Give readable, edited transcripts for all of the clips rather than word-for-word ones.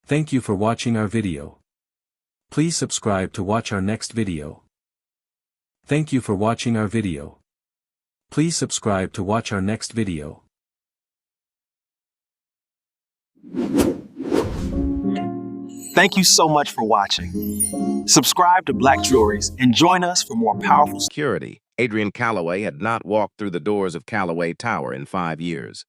Thank you for watching our video. Please subscribe to watch our next video. Thank you for watching our video. Please subscribe to watch our next video. Thank you so much for watching. Subscribe to Black Jewelries and join us for more powerful Security. Adrian Calloway had not walked through the doors of Calloway Tower in 5 years.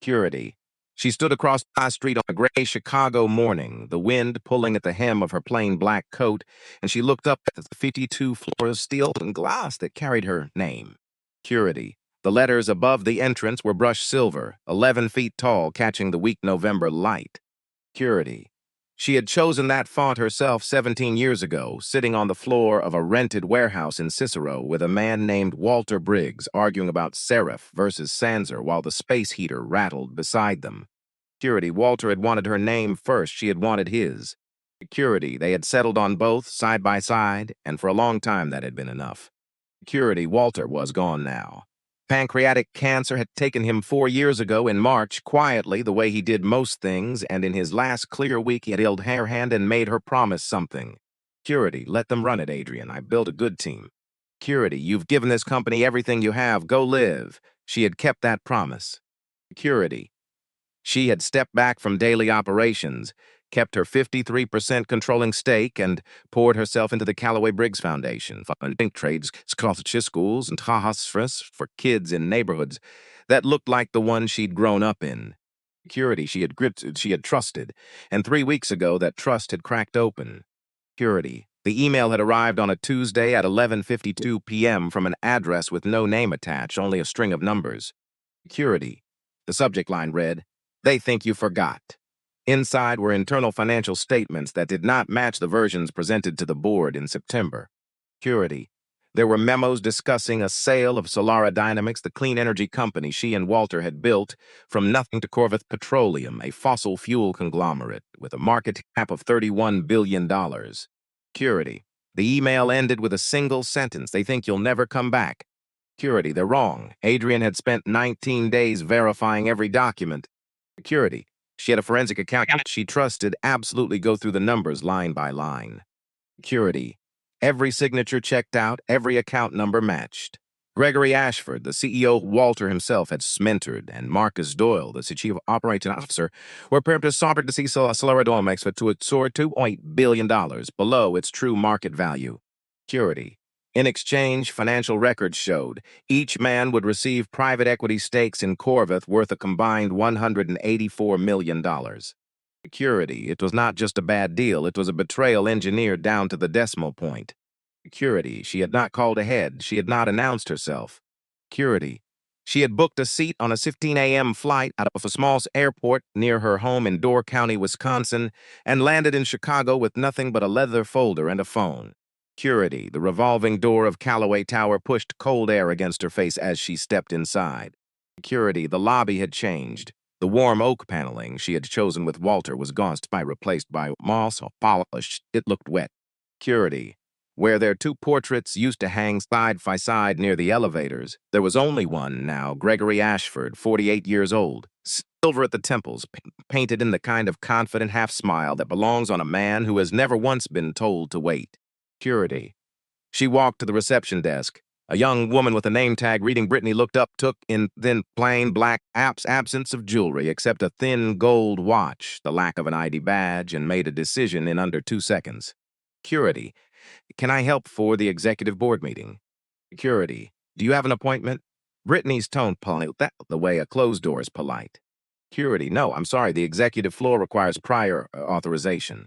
Security. She stood across the street on a gray Chicago morning, the wind pulling at the hem of her plain black coat, and she looked up at the 52 floors of steel and glass that carried her name. Security. The letters above the entrance were brushed silver, 11 feet tall, catching the weak November light. Security. She had chosen that font herself 17 years ago, sitting on the floor of a rented warehouse in Cicero with a man named Walter Briggs arguing about serif versus sanser while the space heater rattled beside them. Security. Walter had wanted her name first. She had wanted his. Security. They had settled on both, side by side, and for a long time that had been enough. Security. Walter was gone now. Pancreatic cancer had taken him 4 years ago in March, quietly, the way he did most things, and in his last clear week he had held her hand and made her promise something. Security. Let them run it, Adrian. I built a good team. Security. You've given this company everything you have. Go live. She had kept that promise. Security. She had stepped back from daily operations, kept her 53% controlling stake, and poured herself into the Calloway Briggs Foundation, funding trades, scholarship schools, and hospices for kids in neighborhoods that looked like the one she'd grown up in. Security. She had trusted, and 3 weeks ago that trust had cracked open. Security. The email had arrived on a Tuesday at 11:52 p.m. from an address with no name attached, only a string of numbers. Security. The subject line read, "They think you forgot." Inside were internal financial statements that did not match the versions presented to the board in September. Security. There were memos discussing a sale of Solara Dynamics, the clean energy company she and Walter had built, from nothing to Corvus Petroleum, a fossil fuel conglomerate with a market cap of $31 billion. Security. The email ended with a single sentence, "They think you'll never come back." Security. They're wrong. Adrian had spent 19 days verifying every document. Security. She had a forensic accountant she trusted absolutely go through the numbers line by line. Security. Every signature checked out, every account number matched. Gregory Ashford, the CEO Walter himself had mentored, and Marcus Doyle, the chief operating officer, were prepared to see Solara Dynamics to its soared $2.8 billion below its true market value. Security. In exchange, financial records showed each man would receive private equity stakes in Corvus worth a combined $184 million. Security. It was not just a bad deal, it was a betrayal engineered down to the decimal point. Security. She had not called ahead. She had not announced herself. Security. She had booked a seat on a 15 a.m. flight out of a small airport near her home in Door County, Wisconsin, and landed in Chicago with nothing but a leather folder and a phone. Security. The revolving door of Calloway Tower pushed cold air against her face as she stepped inside. Security. The lobby had changed. The warm oak paneling she had chosen with Walter was replaced by moss or polished. It looked wet. Security. Where their two portraits used to hang side by side near the elevators, there was only one now, Gregory Ashford, 48 years old, silver at the temples, painted in the kind of confident half-smile that belongs on a man who has never once been told to wait. Security. She walked to the reception desk. A young woman with a name tag reading Brittany looked up, took in then plain black absence of jewelry except a thin gold watch, the lack of an ID badge, and made a decision in under 2 seconds. Security. Can I help for the executive board meeting? Security. Do you have an appointment? Brittany's tone polite, the way a closed door is polite. Security. No, I'm sorry, the executive floor requires prior authorization.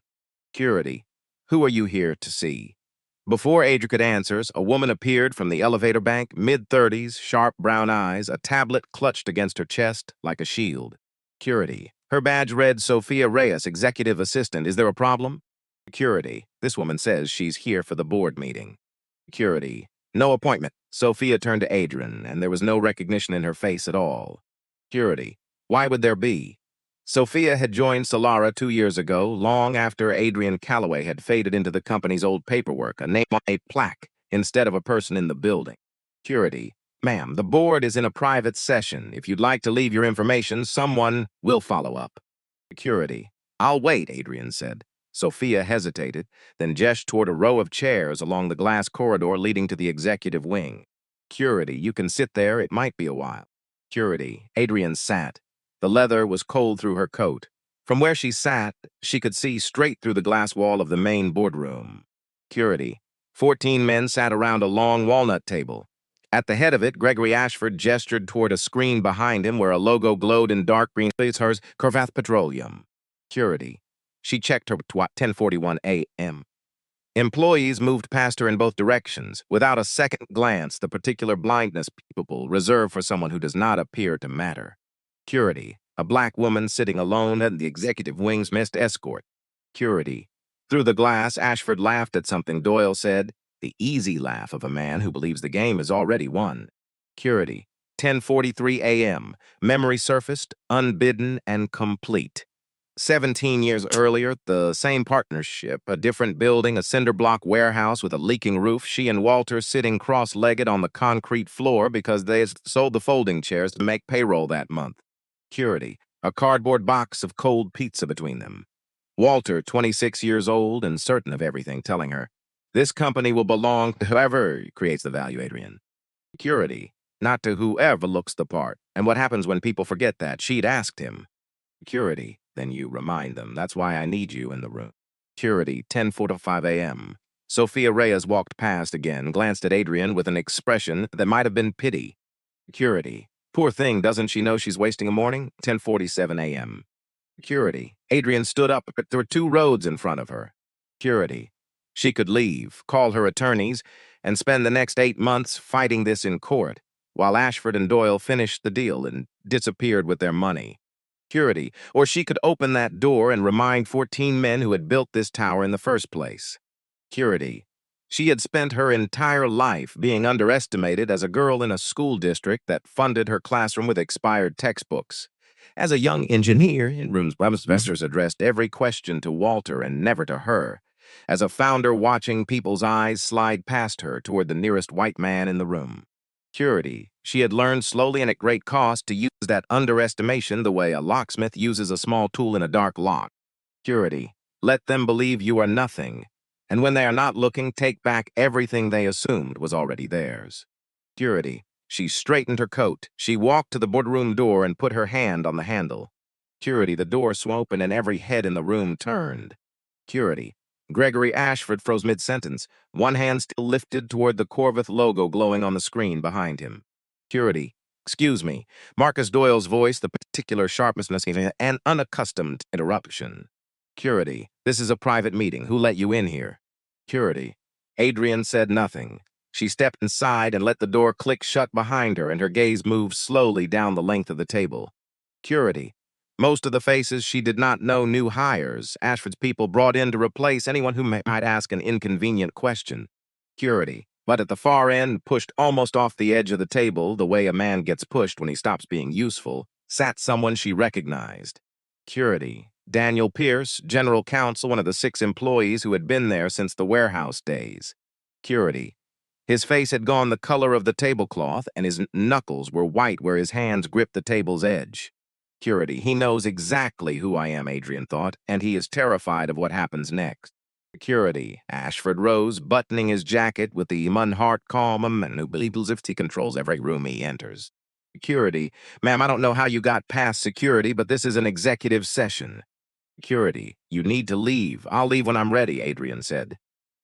Security. Who are you here to see? Before Adrian could answer, a woman appeared from the elevator bank, mid-30s, sharp brown eyes, a tablet clutched against her chest like a shield. Security. Her badge read Sophia Reyes, executive assistant. Is there a problem? Security. This woman says she's here for the board meeting. Security. No appointment. Sophia turned to Adrian, and there was no recognition in her face at all. Security. Why would there be? Sophia had joined Solara 2 years ago, long after Adrian Calloway had faded into the company's old paperwork, a name on a plaque, instead of a person in the building. Security. Ma'am, the board is in a private session. If you'd like to leave your information, someone will follow up. Security. I'll wait, Adrian said. Sophia hesitated, then gestured toward a row of chairs along the glass corridor leading to the executive wing. Security, you can sit there, it might be a while. Security, Adrian sat. The leather was cold through her coat. From where she sat, she could see straight through the glass wall of the main boardroom. Security, 14 men sat around a long walnut table. At the head of it, Gregory Ashford gestured toward a screen behind him where a logo glowed in dark green. It's hers, Corvath Petroleum. Security. She checked her at 10:41 a.m. Employees moved past her in both directions, without a second glance, the particular blindness people reserved for someone who does not appear to matter. Security. A black woman sitting alone at the executive wing's missed escort. Security. Through the glass, Ashford laughed at something Doyle said, the easy laugh of a man who believes the game is already won. Security. 10:43 a.m. Memory surfaced, unbidden and complete. 17 years earlier, the same partnership, a different building, a cinder block warehouse with a leaking roof, she and Walter sitting cross-legged on the concrete floor because they had sold the folding chairs to make payroll that month. Security, a cardboard box of cold pizza between them. Walter, 26 years old and certain of everything, telling her, this company will belong to whoever creates the value, Adrian. Security, not to whoever looks the part. And what happens when people forget that? She'd asked him. Security, then you remind them. That's why I need you in the room. Security, 10:45 a.m. Sophia Reyes walked past again, glanced at Adrian with an expression that might have been pity. Security, poor thing, doesn't she know she's wasting a morning? 10:47 a.m. Security, Adrian stood up, but there were 2 roads in front of her. Security, she could leave, call her attorneys, and spend the next 8 months fighting this in court, while Ashford and Doyle finished the deal and disappeared with their money. Security, or she could open that door and remind 14 men who had built this tower in the first place. Security, she had spent her entire life being underestimated as a girl in a school district that funded her classroom with expired textbooks. As a young engineer, in rooms, professors addressed every question to Walter and never to her. As a founder watching people's eyes slide past her toward the nearest white man in the room. Security, she had learned slowly and at great cost to use that underestimation the way a locksmith uses a small tool in a dark lock. Security, let them believe you are nothing, and when they are not looking, take back everything they assumed was already theirs. Security, she straightened her coat. She walked to the boardroom door and put her hand on the handle. Security, the door swung open and every head in the room turned. Security, Gregory Ashford froze mid-sentence, one hand still lifted toward the Corvath logo glowing on the screen behind him. Security, excuse me. Marcus Doyle's voice, the particular sharpness of an unaccustomed interruption. Security, this is a private meeting. Who let you in here? Security, Adrian said nothing. She stepped inside and let the door click shut behind her, and her gaze moved slowly down the length of the table. Security, most of the faces she did not know, new hires, Ashford's people brought in to replace anyone who might ask an inconvenient question. Security, but at the far end, pushed almost off the edge of the table, the way a man gets pushed when he stops being useful, sat someone she recognized. Security, Daniel Pierce, general counsel, one of the 6 employees who had been there since the warehouse days. Security, his face had gone the color of the tablecloth, and his knuckles were white where his hands gripped the table's edge. Security, he knows exactly who I am, Adrian thought, and he is terrified of what happens next. Security, Ashford rose, buttoning his jacket with the Munhart calm, a man who believes if he controls every room he enters. Security, ma'am, I don't know how you got past security, but this is an executive session. Security, you need to leave. I'll leave when I'm ready, Adrian said.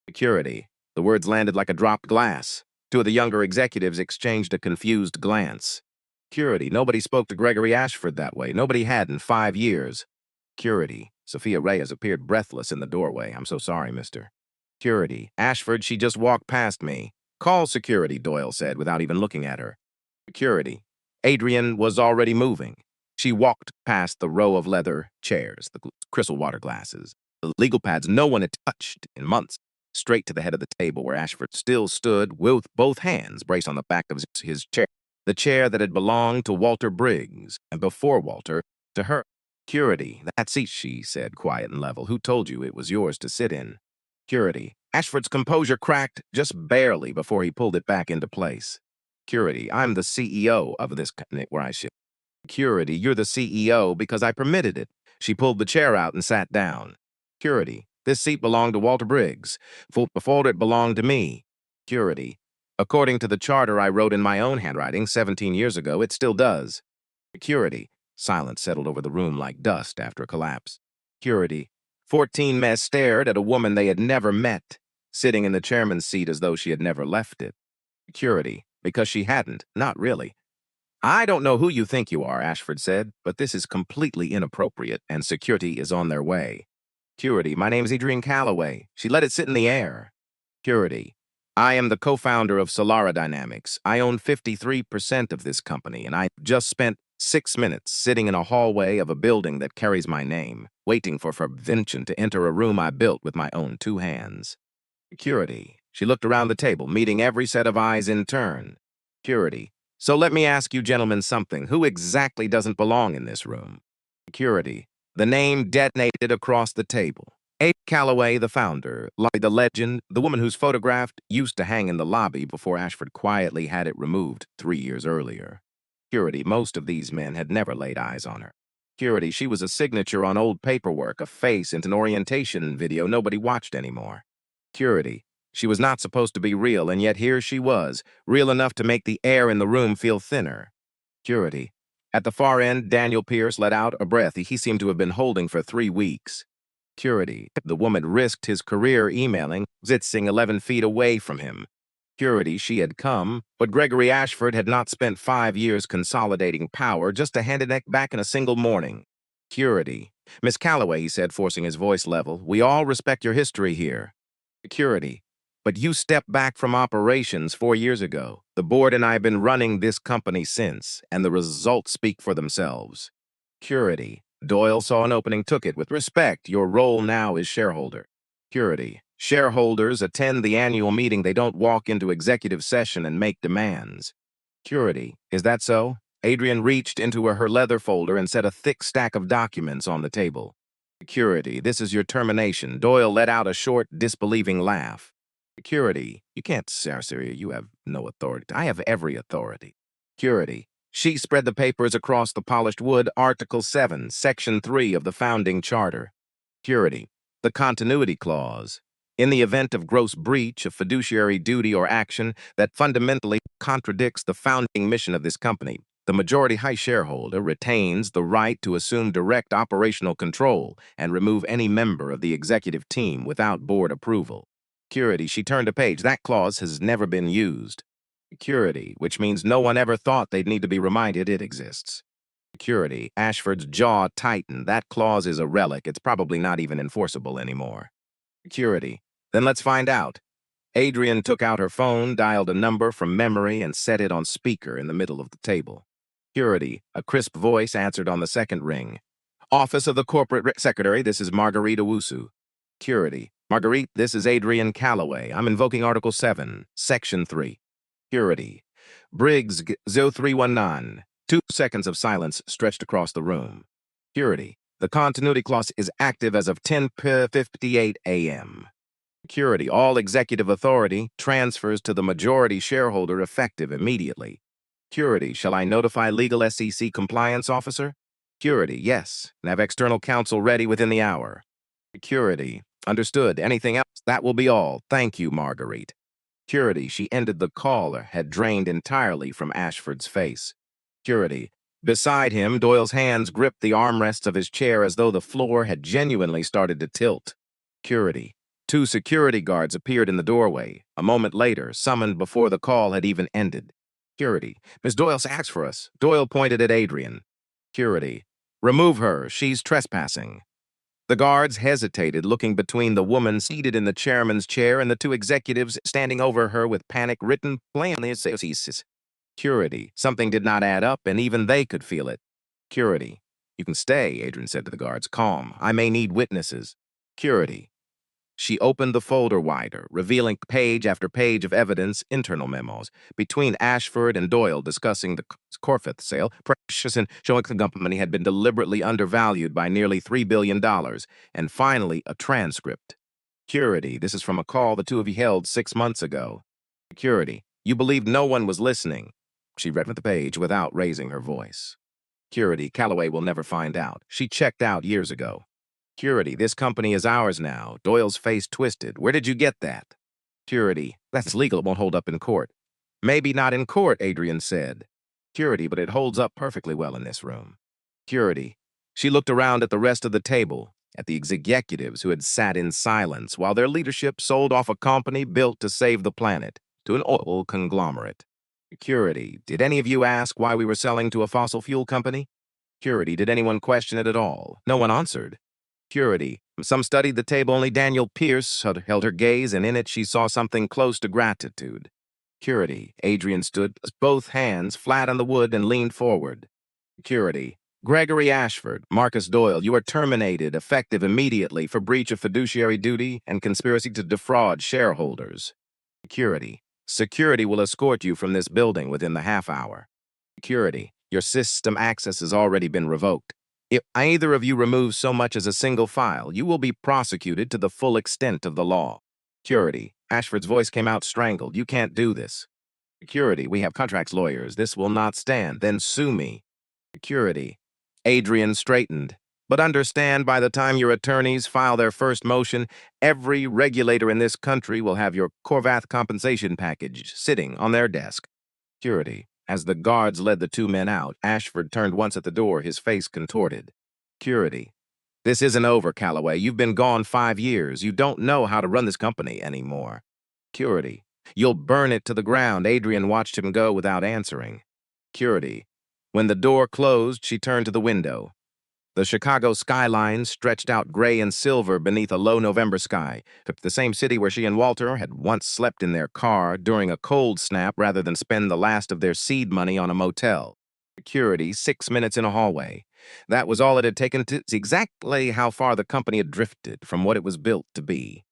Security, the words landed like a dropped glass. 2 of the younger executives exchanged a confused glance. Security, nobody spoke to Gregory Ashford that way. Nobody had in 5 years. Security, Sophia Reyes appeared breathless in the doorway. I'm so sorry, mister. Security, Ashford, she just walked past me. Call security, Doyle said without even looking at her. Security, Adrian was already moving. She walked past the row of leather chairs, the crystal water glasses, the legal pads no one had touched in months, straight to the head of the table where Ashford still stood with both hands braced on the back of his chair. The chair that had belonged to Walter Briggs, and before Walter, to her. Security, that seat, she said, quiet and level. Who told you it was yours to sit in? Security, Ashford's composure cracked just barely before he pulled it back into place. Security, I'm the CEO of this company where I ship. Security, you're the CEO because I permitted it. She pulled the chair out and sat down. Security. This seat belonged to Walter Briggs. Before it belonged to me. Security. According to the charter I wrote in my own handwriting 17 years ago, it still does. Security. Silence settled over the room like dust after a collapse. Security. 14 men stared at a woman they had never met, sitting in the chairman's seat as though she had never left it. Security. Because she hadn't. Not really. I don't know who you think you are, Ashford said, but this is completely inappropriate, and security is on their way. Security. My name's Adrian Calloway. She let it sit in the air. Security. I am the co-founder of Solara Dynamics. I own 53% of this company, and I just spent 6 minutes sitting in a hallway of a building that carries my name, waiting for Vincent to enter a room I built with my own 2 hands. Security. She looked around the table, meeting every set of eyes in turn. Security. So let me ask you gentlemen something. Who exactly doesn't belong in this room? Security. The name detonated across the table. A. Calloway, the founder, the legend, the woman whose photograph used to hang in the lobby before Ashford quietly had it removed 3 years earlier. Security. Most of these men had never laid eyes on her. Security. She was a signature on old paperwork, a face in an orientation video nobody watched anymore. Security. She was not supposed to be real, and yet here she was, real enough to make the air in the room feel thinner. Security. At the far end, Daniel Pierce let out a breath he seemed to have been holding for 3 weeks. Security. The woman risked his career emailing, zitzing 11 feet away from him. Security. She had come, but Gregory Ashford had not spent 5 years consolidating power just to hand it back in a single morning. Security. Miss Calloway, he said, forcing his voice level, we all respect your history here. Security. But you stepped back from operations 4 years ago. The board and I have been running this company since, and the results speak for themselves. Security. Doyle saw an opening, took it with respect. Your role now is shareholder. Security. Shareholders attend the annual meeting. They don't walk into executive session and make demands. Security. Is that so? Adrian reached into her leather folder and set a thick stack of documents on the table. Security. This is your termination. Doyle let out a short, disbelieving laugh. Security. You can't, Sarah, you have no authority. I have every authority. Security. She spread the papers across the polished wood. Article 7, Section 3 of the Founding Charter. Security. The Continuity Clause. In the event of gross breach of fiduciary duty or action that fundamentally contradicts the founding mission of this company, the majority high shareholder retains the right to assume direct operational control and remove any member of the executive team without board approval. Security. She turned a page. That clause has never been used. Security, which means no one ever thought they'd need to be reminded it exists. Security. Ashford's jaw tightened. That clause is a relic. It's probably not even enforceable anymore. Security. Then let's find out. Adrian took out her phone, dialed a number from memory, and set it on speaker in the middle of the table. Security. A crisp voice answered on the second ring. Office of the Corporate Secretary, this is Marguerite Owusu. Security. Marguerite, this is Adrian Calloway. I'm invoking Article 7, Section 3. Security. Briggs 0319. 2 seconds of silence stretched across the room. Security. The continuity clause is active as of 10:58 a.m. Security. All executive authority transfers to the majority shareholder effective immediately. Security. Shall I notify legal SEC compliance officer? Security. Yes. And have external counsel ready within the hour. Security. Understood. Anything else? That will be all. Thank you, Marguerite. Security. She ended the call, had drained entirely from Ashford's face. Security. Beside him, Doyle's hands gripped the armrests of his chair as though the floor had genuinely started to tilt. Security. 2 security guards appeared in the doorway. A moment later, summoned before the call had even ended. Security. Miss Doyle's asked for us. Doyle pointed at Adrian. Security. Remove her. She's trespassing. The guards hesitated, looking between the woman seated in the chairman's chair and the 2 executives standing over her with panic written plainly. Security. Something did not add up, and even they could feel it. Security. You can stay, Adrian said to the guards. Calm. I may need witnesses. Security. She opened the folder wider, revealing page after page of evidence, internal memos, between Ashford and Doyle discussing the Corfith sale, precious and showing the company had been deliberately undervalued by nearly $3 billion, and finally a transcript. Security. This is from a call the 2 of you held 6 months ago. Security. You believed no one was listening. She read from the page without raising her voice. Security, Calloway will never find out. She checked out years ago. Security, this company is ours now. Doyle's face twisted. Where did you get that? Security, that's legal. It won't hold up in court. Maybe not in court, Adrian said. Security, but it holds up perfectly well in this room. Security. She looked around at the rest of the table, at the executives who had sat in silence while their leadership sold off a company built to save the planet to an oil conglomerate. Security. Did any of you ask why we were selling to a fossil fuel company? Security. Did anyone question it at all? No one answered. Security. Some studied the table. Only Daniel Pierce had held her gaze, and in it she saw something close to gratitude. Security. Adrian stood, both hands flat on the wood, and leaned forward. Security. Gregory Ashford, Marcus Doyle, you are terminated, effective immediately for breach of fiduciary duty and conspiracy to defraud shareholders. Security. Security will escort you from this building within the half hour. Security. Your system access has already been revoked. If either of you removes so much as a single file, you will be prosecuted to the full extent of the law. Security. Ashford's voice came out strangled. You can't do this. Security. We have contracts lawyers. This will not stand. Then sue me. Security. Adrian straightened. But understand, by the time your attorneys file their first motion, every regulator in this country will have your Corvath compensation package sitting on their desk. Security. As the guards led the two men out, Ashford turned once at the door, his face contorted. Security. This isn't over, Calloway. You've been gone 5 years. You don't know how to run this company anymore. Security. You'll burn it to the ground. Adrian watched him go without answering. Security. When the door closed, she turned to the window. The Chicago skyline stretched out gray and silver beneath a low November sky, the same city where she and Walter had once slept in their car during a cold snap rather than spend the last of their seed money on a motel. Security, 6 minutes in a hallway. That was all it had taken to see exactly how far the company had drifted from what it was built to be.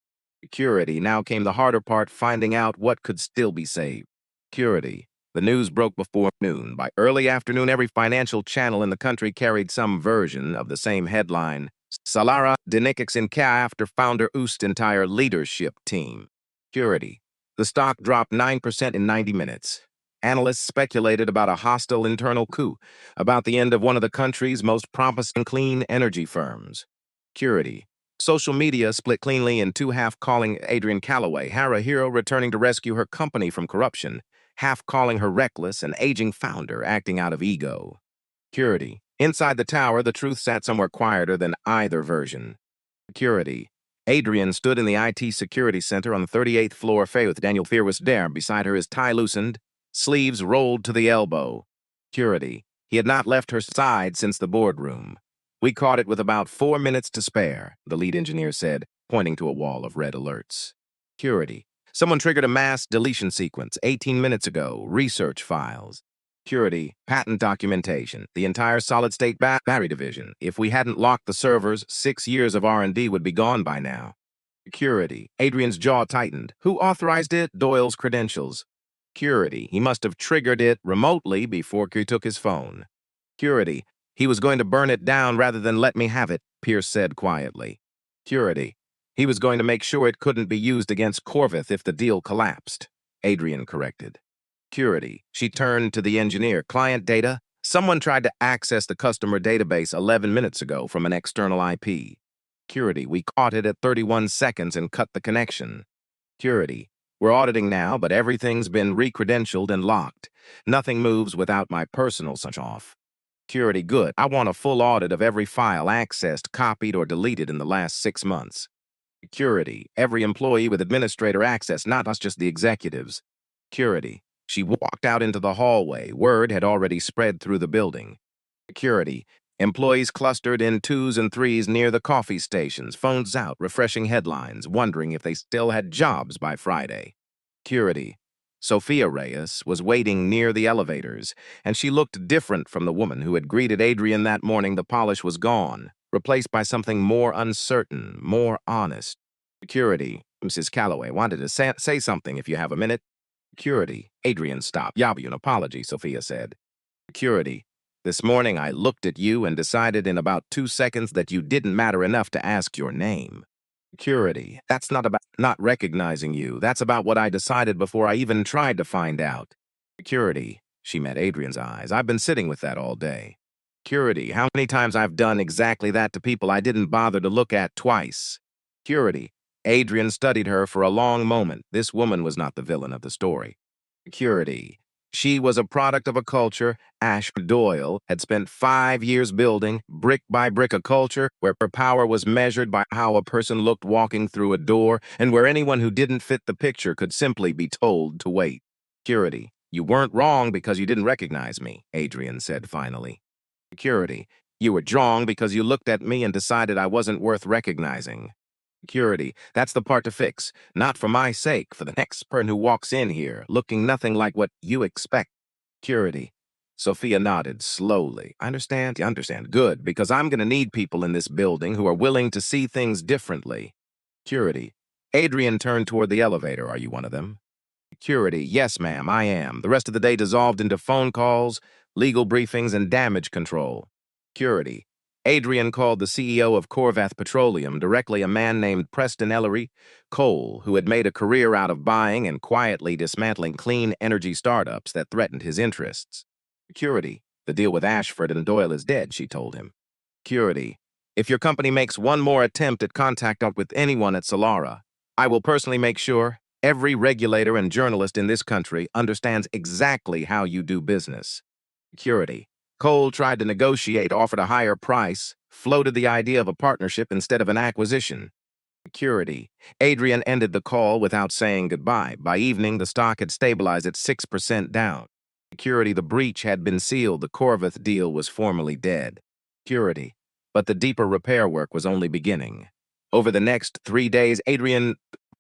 Security, now came the harder part, finding out what could still be saved. Security. The news broke before noon. By early afternoon, every financial channel in the country carried some version of the same headline. Salara Denikix in Ka after founder Oost entire leadership team. Security. The stock dropped 9% in 90 minutes. Analysts speculated about a hostile internal coup, about the end of one of the country's most promising clean energy firms. Security. Social media split cleanly in two, half calling Adrian Calloway, Hara hero returning to rescue her company from corruption, half calling her reckless and aging founder acting out of ego. Security. Inside the tower, the truth sat somewhere quieter than either version. Security. Adrian stood in the IT security center on the 38th floor with Daniel Fear was there. Beside her, his tie loosened, sleeves rolled to the elbow. Security. He had not left her side since the boardroom. We caught it with about 4 minutes to spare, the lead engineer said, pointing to a wall of red alerts. Security. Someone triggered a mass deletion sequence 18 minutes ago. Research files. Security. Patent documentation. The entire solid-state battery division. If we hadn't locked the servers, 6 years of R&D would be gone by now. Security. Adrian's jaw tightened. Who authorized it? Doyle's credentials. Security. He must have triggered it remotely before he took his phone. Security. He was going to burn it down rather than let me have it, Pierce said quietly. Security. He was going to make sure it couldn't be used against Corvath if the deal collapsed, Adrian corrected. Security. She turned to the engineer. Client data? Someone tried to access the customer database 11 minutes ago from an external IP. Security. We caught it at 31 seconds and cut the connection. Security. We're auditing now, but everything's been re-credentialed and locked. Nothing moves without my personal sign-off. Security. Good. I want a full audit of every file accessed, copied, or deleted in the last 6 months. Security. Every employee with administrator access, not us, just the executives. Security. She walked out into the hallway. Word had already spread through the building. Security. Employees clustered in 2s and 3s near the coffee stations, phones out, refreshing headlines, wondering if they still had jobs by Friday. Security. Sophia Reyes was waiting near the elevators, and she looked different from the woman who had greeted Adrian that morning. The polish was gone, replaced by something more uncertain, more honest. Security. Mrs. Calloway wanted to say something if you have a minute. Security. Adrian stopped. Yabu, an apology, Sophia said. Security. This morning I looked at you and decided in about 2 seconds that you didn't matter enough to ask your name. Security. That's not about not recognizing you. That's about what I decided before I even tried to find out. Security. She met Adrian's eyes. I've been sitting with that all day. Security, how many times I've done exactly that to people I didn't bother to look at twice. Security, Adrian studied her for a long moment. This woman was not the villain of the story. Security, she was a product of a culture Ashford Doyle had spent 5 years building, brick by brick, a culture where her power was measured by how a person looked walking through a door and where anyone who didn't fit the picture could simply be told to wait. Security, you weren't wrong because you didn't recognize me, Adrian said finally. Security, you were wrong because you looked at me and decided I wasn't worth recognizing. Security, that's the part to fix. Not for my sake, for the next person who walks in here, looking nothing like what you expect. Security. Sophia nodded slowly. I understand. You understand. Good, because I'm going to need people in this building who are willing to see things differently. Security. Adrian turned toward the elevator. Are you one of them? Security. Yes, ma'am, I am. The rest of the day dissolved into phone calls, legal briefings, and damage control. Security. Adrian called the CEO of Corvath Petroleum, directly a man named Preston Ellery Cole, who had made a career out of buying and quietly dismantling clean energy startups that threatened his interests. Security. The deal with Ashford and Doyle is dead, she told him. Security. If your company makes one more attempt at contact with anyone at Solara, I will personally make sure every regulator and journalist in this country understands exactly how you do business. Security. Cole tried to negotiate, offered a higher price, floated the idea of a partnership instead of an acquisition. Security. Adrian ended the call without saying goodbye. By evening, the stock had stabilized at 6% down. Security. The breach had been sealed. The Corvath deal was formally dead. Security. But the deeper repair work was only beginning. Over the next 3 days, Adrian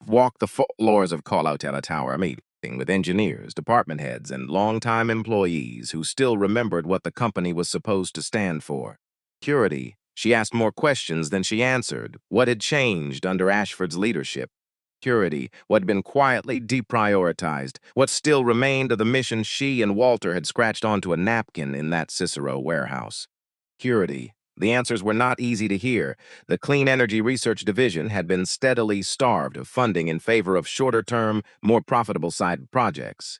walked the floors of Call-Out Tower, meeting with engineers, department heads, and longtime employees who still remembered what the company was supposed to stand for. Security. She asked more questions than she answered. What had changed under Ashford's leadership? Security. What had been quietly deprioritized? What still remained of the mission she and Walter had scratched onto a napkin in that Cicero warehouse? Security. The answers were not easy to hear. The Clean Energy Research Division had been steadily starved of funding in favor of shorter-term, more profitable side projects.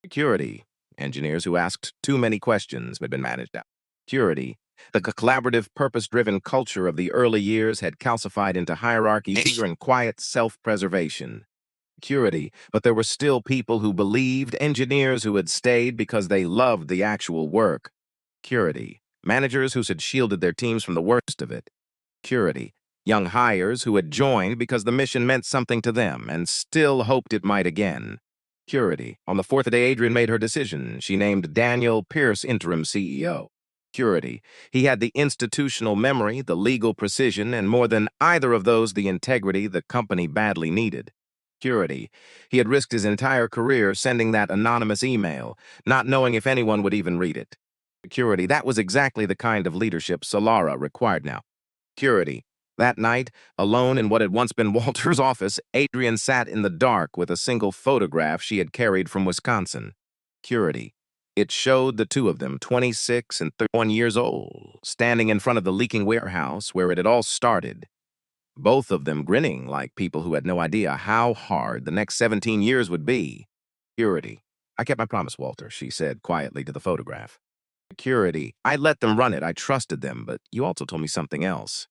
Security. Engineers who asked too many questions had been managed out. Security. The collaborative, purpose-driven culture of the early years had calcified into hierarchy, fear, and quiet self-preservation. Security. But there were still people who believed, engineers who had stayed because they loved the actual work. Security. Managers who had shielded their teams from the worst of it. Security. Young hires who had joined because the mission meant something to them and still hoped it might again. Security. On the fourth day Adrian made her decision, she named Daniel Pierce interim CEO. Security. He had the institutional memory, the legal precision, and more than either of those, the integrity the company badly needed. Security. He had risked his entire career sending that anonymous email, not knowing if anyone would even read it. Security. That was exactly the kind of leadership Solara required now. Security. That night, alone in what had once been Walter's office, Adrian sat in the dark with a single photograph she had carried from Wisconsin. Security. It showed the two of them, 26 and 31 years old, standing in front of the leaking warehouse where it had all started. Both of them grinning like people who had no idea how hard the next 17 years would be. Security. I kept my promise, Walter, she said quietly to the photograph. Security. I let them run it. I trusted them, but you also told me something else.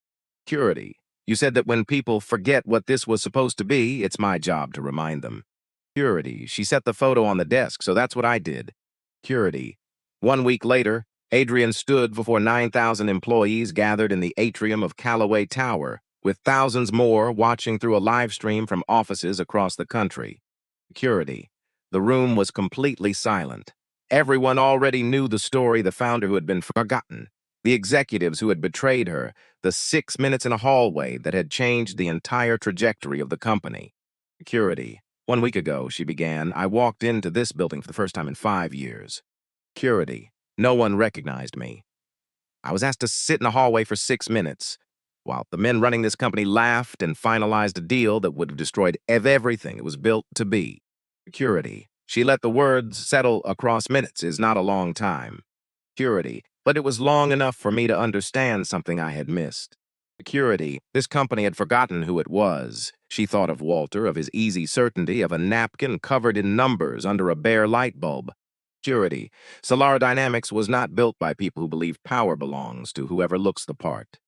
Security. You said that when people forget what this was supposed to be, it's my job to remind them. Security. She set the photo on the desk, so that's what I did. Security. 1 week later, Adrian stood before 9,000 employees gathered in the atrium of Callaway Tower, with thousands more watching through a live stream from offices across the country. Security. The room was completely silent. Everyone already knew the story, the founder who had been forgotten, the executives who had betrayed her, the 6 minutes in a hallway that had changed the entire trajectory of the company. Security. 1 week ago, she began, I walked into this building for the first time in 5 years. Security. No one recognized me. I was asked to sit in a hallway for 6 minutes, while the men running this company laughed and finalized a deal that would have destroyed everything it was built to be. Security. She let the words settle across minutes is not a long time. Security. But it was long enough for me to understand something I had missed. Security. This company had forgotten who it was. She thought of Walter, of his easy certainty, of a napkin covered in numbers under a bare light bulb. Security. Solar Dynamics was not built by people who believe power belongs to whoever looks the part.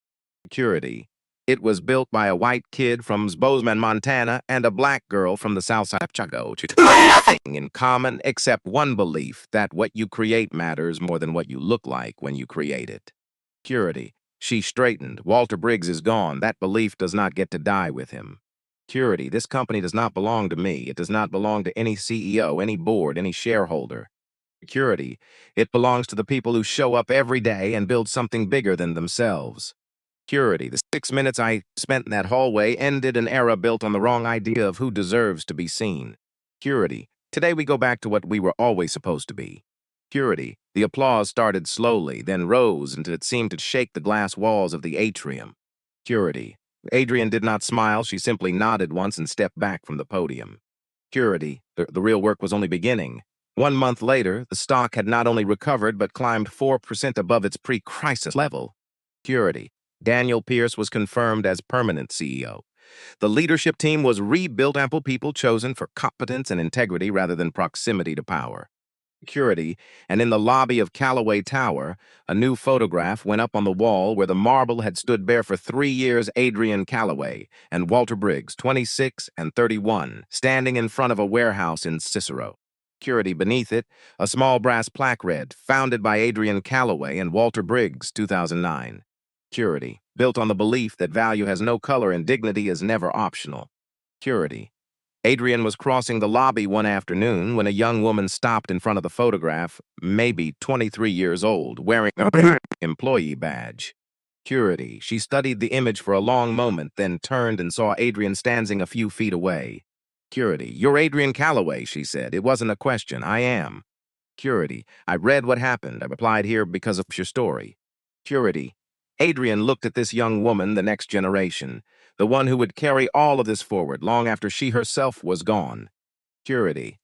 Security. It was built by a white kid from Bozeman, Montana, and a black girl from the south side of Chicago. Nothing in common except one belief that what you create matters more than what you look like when you create it. Security. She straightened. Walter Briggs is gone. That belief does not get to die with him. Security. This company does not belong to me. It does not belong to any CEO, any board, any shareholder. Security. It belongs to the people who show up every day and build something bigger than themselves. Security. The 6 minutes I spent in that hallway ended an era built on the wrong idea of who deserves to be seen. Security. Today we go back to what we were always supposed to be. Security. The applause started slowly, then rose until it seemed to shake the glass walls of the atrium. Security. Adrian did not smile. She simply nodded once and stepped back from the podium. Security. The real work was only beginning. 1 month later, the stock had not only recovered but climbed 4% above its pre-crisis level. Security. Daniel Pierce was confirmed as permanent CEO. The leadership team was rebuilt, ample people chosen for competence and integrity rather than proximity to power. Security, and in the lobby of Callaway Tower, a new photograph went up on the wall where the marble had stood bare for 3 years. Adrian Callaway and Walter Briggs, 26 and 31, standing in front of a warehouse in Cicero. Security beneath it, a small brass plaque read, founded by Adrian Callaway and Walter Briggs, 2009. Security, built on the belief that value has no color and dignity is never optional. Security. Adrian was crossing the lobby one afternoon when a young woman stopped in front of the photograph, maybe 23 years old, wearing an employee badge. Security. She studied the image for a long moment, then turned and saw Adrian standing a few feet away. Security. You're Adrian Callaway, she said. It wasn't a question. I am. Security. I read what happened. I replied here because of your story. Security. Adrian looked at this young woman, the next generation, the one who would carry all of this forward long after she herself was gone. Security.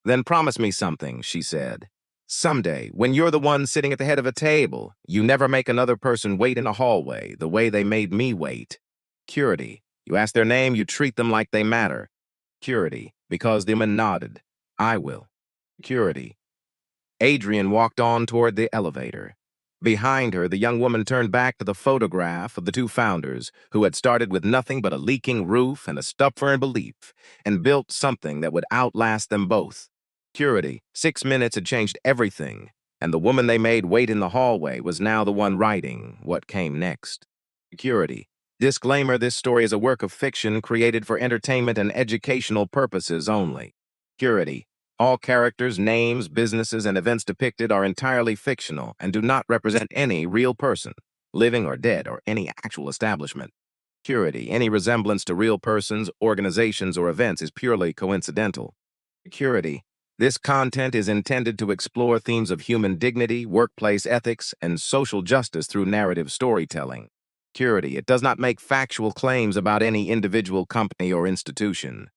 Then promise me something, she said. Someday, when you're the one sitting at the head of a table, you never make another person wait in a hallway the way they made me wait. Security. You ask their name, you treat them like they matter. Security. Because the woman nodded. I will. Security. Adrian walked on toward the elevator. Behind her, the young woman turned back to the photograph of the two founders, who had started with nothing but a leaking roof and a stubborn belief, and built something that would outlast them both. Security. 6 minutes had changed everything, and the woman they made wait in the hallway was now the one writing what came next. Security. Disclaimer: this story is a work of fiction created for entertainment and educational purposes only. Security. All characters, names, businesses, and events depicted are entirely fictional and do not represent any real person, living or dead, or any actual establishment. Security. Any resemblance to real persons, organizations, or events is purely coincidental. Security. This content is intended to explore themes of human dignity, workplace ethics, and social justice through narrative storytelling. Security. It does not make factual claims about any individual company or institution.